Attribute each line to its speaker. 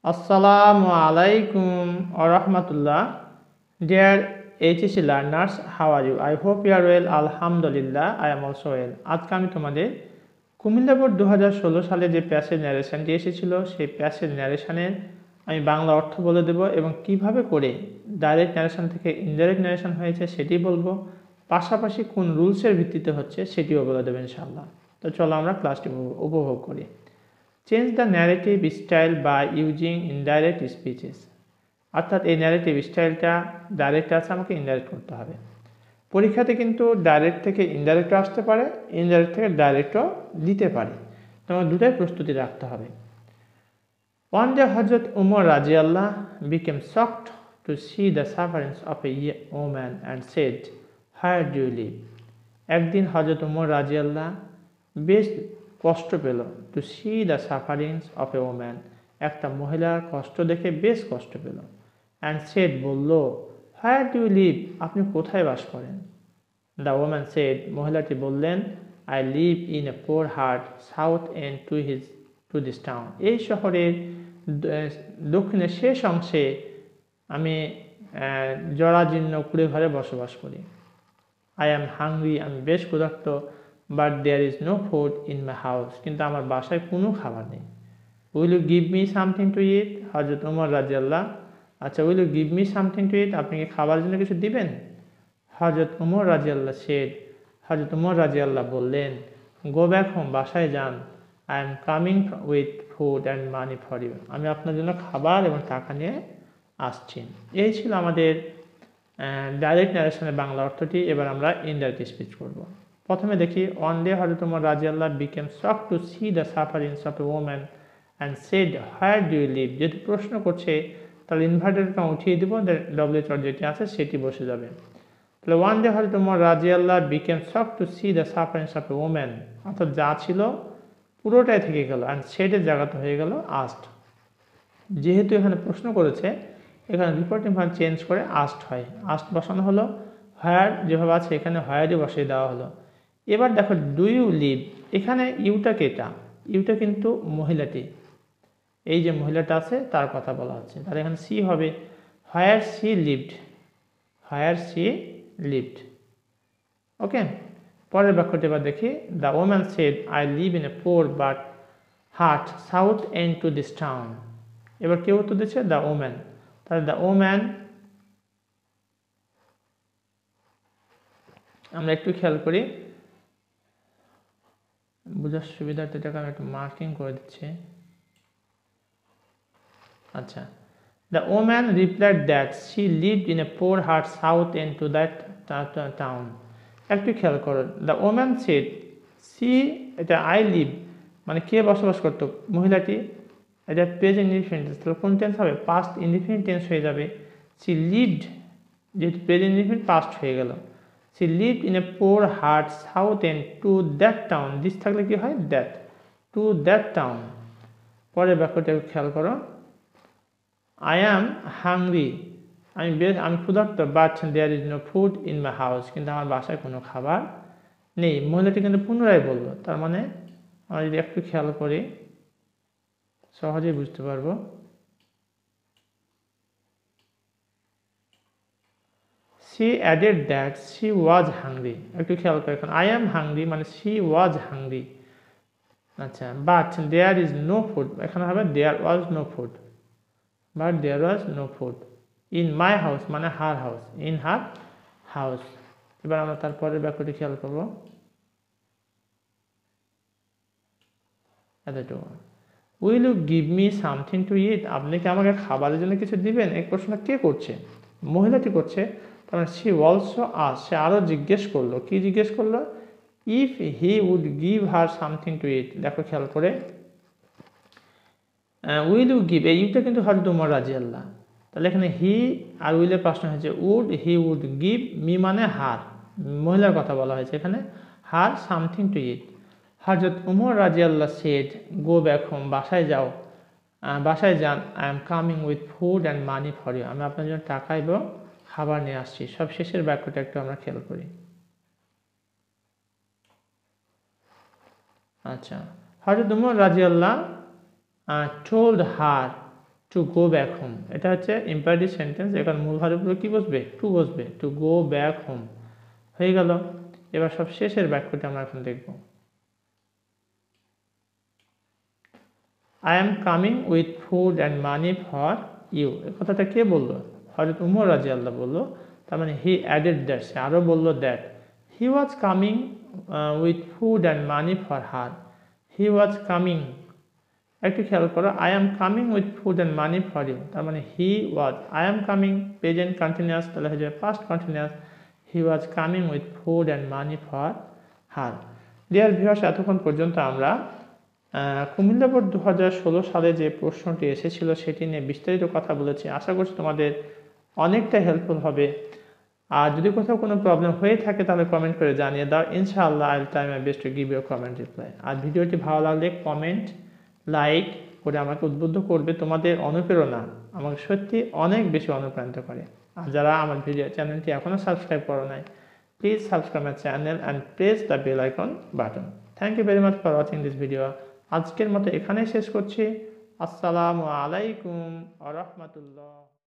Speaker 1: Assalamu alaikum wa rahmatullah. Dear HSC learners, how are you? I hope you are well. Alhamdulillah, I am also well. আজকে আমি তোমাদের Comilla board 2016 সালে যে passage ন্যারেশনটি এসেছিল সেই passage ন্যারেশনের আমি বাংলা অর্থ বলে দেব এবং কিভাবে করে ডাইরেক্ট ন্যারেশন থেকে ইনডাইরেক্ট ন্যারেশন হয়েছে সেটি বলবো, পাশাপাশি কোন রুলসের ভিত্তিতে হচ্ছে সেটিও বলে দেব ইনশাআল্লাহ। তো চলো আমরা ক্লাসটি উপভোগ করি। Change the narrative style by using indirect speeches. অর্থাৎ এই ন্যারেটিভ স্টাইলটা ডাইরেক্ট আছে, আমাকে ইনডাইরেক্ট করতে হবে। পরীক্ষাতে কিন্তু ডাইরেক্ট থেকে ইনডাইরেক্টও আসতে পারে, ইনডাইরেক্ট থেকে ডাইরেক্টও দিতে পারে, তোমার দুটাই প্রস্তুতি রাখতে হবে। One day Hazrat Umar Rajiallah became shocked to see the sufferings of a woman and said, "Where do you live?" একদিন হযরত উমর রাজিয়াল্লাহ বেশ কষ্ট পেল, to see the sufferings of a woman, একটা মহিলার কষ্ট দেখে বেশ কষ্ট পেল। অ্যান্ড সেড, বলল, হোয়ার ডু ইউ লিভ, আপনি কোথায় বাস করেন? দ্য ওম্যান সেড, মহিলাটি বললেন, I live in a poor hut south end to this town, এই শহরের দক্ষিণের শেষ অংশে আমি জরাজীর্ণ কুড়ে ঘরে বসবাস করি। আই অ্যাম হাংরি, আমি বেশ ক্ষুধার্ত। But there is no food in my house, কিন্তু আমার বাসায় কোনো খাবার নেই। Will you give me something to eat, Hazrat Umar রাদিয়াল্লাহ, আচ্ছা will you give me something to eat, আপনি কি খাবার জন্য কিছু দিবেন? হযরত উমর রাদিয়াল্লাহ সেড, হযরত উমর রাদিয়াল্লাহ বললেন, গো ব্যাক হোম, বাসায় যান। I am coming with food and money for you, আমি আপনার জন্য খাবার এবং টাকা নিয়ে আসছি। এই ছিল আমাদের ডাইরেক্ট ন্যারেশনের বাংলা অর্থটি। এবার আমরা ইনডাইরেক্ট স্পিচ করব। প্রথমে দেখি, ওয়ান ডে হযরত উমর রাদিয়াল্লাহ became shocked to see the sufferings of a woman and said, where do you live. যেহেতু প্রশ্ন করছে তাহলে ইনভার্টেডটা উঠিয়ে দিব, ডব্লিউ চর যেটি আছে সেটি বসে যাবে। তাহলে ওয়ান ডে হযরত উমর রাদিয়াল্লাহ became shocked to see the sufferings of a woman, অর্থাৎ যা ছিল পুরোটাই থেকে গেল, অ্যান্ড সেডের জায়গাতে হয়ে গেল আস্ট। যেহেতু এখানে প্রশ্ন করেছে, এখানে রিপোর্টিং ভার্ব চেঞ্জ করে আস্ট হয়, আস্ট বসানো হলো, হোয়ার যেভাবে আছে এখানে হোয়ারই বসিয়ে দেওয়া হলো। এবার দেখো, ডু ইউ লিভ, এখানে ইউটা কেটা, ইউটা কিন্তু মহিলাটি, এই যে মহিলাটা আছে তার কথা বলা হচ্ছে, তাহলে এখানে সি হবে, where she lived, where she lived. Okay, পরের বাক্যটি এবার দেখি, the woman said, I live in a poor but hut south end to this town. এবার কেউ উত্তর দিচ্ছে দ্য ওম্যান, তাহলে দ্য ওম্যান, আমরা একটু খেয়াল করি বোঝার সুবিধার্থে, এটাকে আমি একটু মার্কিং করে দিচ্ছি। আচ্ছা, the woman replied that she lived in a poor hut south end to that town. একটু খেয়াল করো, দ্য ওম্যান সেড, সি এটা আই লিভ মানে কে বসবাস করতো, মহিলাটি, এটা প্রেজেন্ট ইনডিফিনিট টেন্স, তাহলে কোন টেন্স হবে? পাস্ট ইনডিফিনিট টেন্স হয়ে যাবে। শি লিভড, যেহেতু প্রেজেন্ট ইনডিফিনিট পাস্ট হয়ে গেল, she lived in a poor hut south end to that town, this থাকলে কি হয়? that, to that town। পরের বাক্যটা খেয়াল করো, I am hungry, আমি ক্ষুধার্ত, but there is no food in my house, কিন্তু আমার বাসায় কোনো খাবার নেই। মহিলাটি কিন্তু পুনরায় বলবো, তার মানে আমরা যদি একটু খেয়াল করি সহজেই বুঝতে পারবো। She added that she was hungry, একটু খেয়াল করে, এখন I am hungry মানে she was hungry। আচ্ছা, but there is no food, এখানে হবে there was no food, but there was no food in my house মানে her house, in her house। এবার আমরা তারপরের বাক্যটি খেয়াল করব, এতটুকু, will you give me something to eat, আপনি কি আমাকে খাবারের জন্য কিছু দিবেন? এই প্রশ্নটা কে করছে? মহিলাটি করছে। কারণ শি অলসো আস, সে আরও জিজ্ঞেস করলো, কি জিজ্ঞেস করলো? If he would give her something to eat. দেখো খেয়াল করে, উইল ইউ গিভ, এই ইউটা কিন্তু হযরত উমর রাদিয়াল্লাহ, তাহলে এখানে হি আর উইলের প্রশ্ন হয়েছে would, he would give, me মানে হার, মহিলার কথা বলা হয়েছে এখানে, হার something to eat. Hazrat Umar রাদিয়াল্লাহ সেড, গো ব্যাক হোম, বাসায় যাও, বাসায় যান। I am coming with food and money for you, আমি আপনার জন্য টাকা এবং খাবার নিয়ে আসছি। সব শেষের বাক্যটা একটু আমরা খেয়াল করি। আচ্ছা, হযরত উমর রাদিয়াল্লাহ told her to go back home, এটা হচ্ছে ইম্পারেটিভ সেন্টেন্স। এখানে মূল ভার্বগুলো কি বসবে? টু বসবে, টু গো ব্যাক হোম। হয়ে গেল। এবার সব শেষের বাক্যটি আমরা এখন দেখব। I am coming with food and money for you. এই কথাটা কে বললো? হযরত উমর রাদিয়াল্লাহু বললো। তার মানে হি অ্যাডেড দ্যাট, সে আরও বললো that he was coming with food and money for her. He was coming, একটু খেয়াল করো, I am coming with food and money for you, তার মানে he was, I am coming present continuous, তাহলে হয়ে যাবে past continuous, he was coming with food and money for her. Dear viewers, এতক্ষণ পর্যন্ত আমরা কুমিল্লা বোর্ড 2016 সালে যে প্রশ্নটি এসেছিল সেটি নিয়ে বিস্তারিত কথা বলেছি। আশা করছি তোমাদের অনেকটা হেল্পফুল হবে। আর যদি কোথাও কোনো প্রবলেম হয়ে থাকে তাহলে কমেন্ট করে জানিয়ে দাও। ইনশাআল্লাহ I will try my best to give you comment reply. আর ভিডিওটি ভালো লাগলে কমেন্ট লাইক করে আমাকে উদ্বুদ্ধ করবে। তোমাদের অনুপ্রেরণা আমাকে সত্যি অনেক বেশি অনুপ্রাণিত করে। আর যারা আমার ভিডিও চ্যানেলটি এখনও সাবস্ক্রাইব করো নাই, please subscribe my channel and press the bell icon button. Thank you very much for watching this video. আজকের মতো এখানেই শেষ করছি। আসসালামু আলাইকুম ওয়া রাহমাতুল্লাহ।